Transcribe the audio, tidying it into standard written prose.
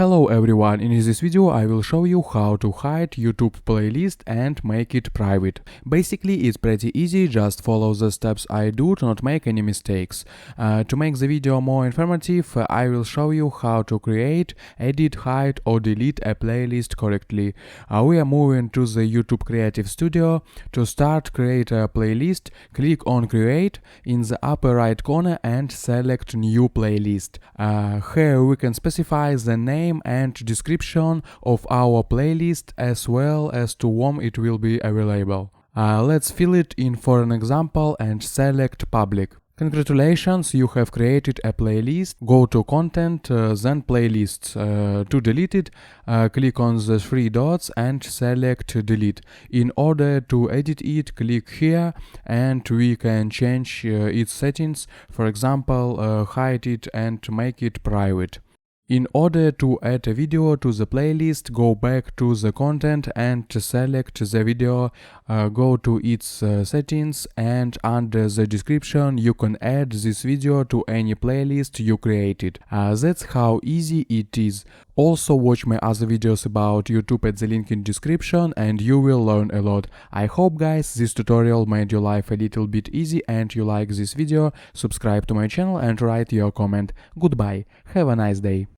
Hello everyone, in this video I will show you how to hide YouTube playlist and make it private. Basically it's pretty easy, just follow the steps I do to not make any mistakes. To make the video more informative, I will show you how to create, edit, hide or delete a playlist correctly. We are moving to the YouTube Creative Studio. To start, create a playlist, click on create in the upper right corner and select new playlist. Here we can specify the name and description of our playlist as well as to whom it will be available. Let's fill it in for an example and select public. Congratulations, you have created a playlist. Go to content, then playlists. To delete it, click on the three dots and select delete. In order to edit it, click here and we can change its settings. For example, hide it and make it private. In order to add a video to the playlist, go back to the content and select the video, go to its settings, and under the description you can add this video to any playlist you created. That's how easy it is. Also watch my other videos about YouTube at the link in description and you will learn a lot. I hope guys this tutorial made your life a little bit easy and you like this video. Subscribe to my channel and write your comment. Goodbye, have a nice day.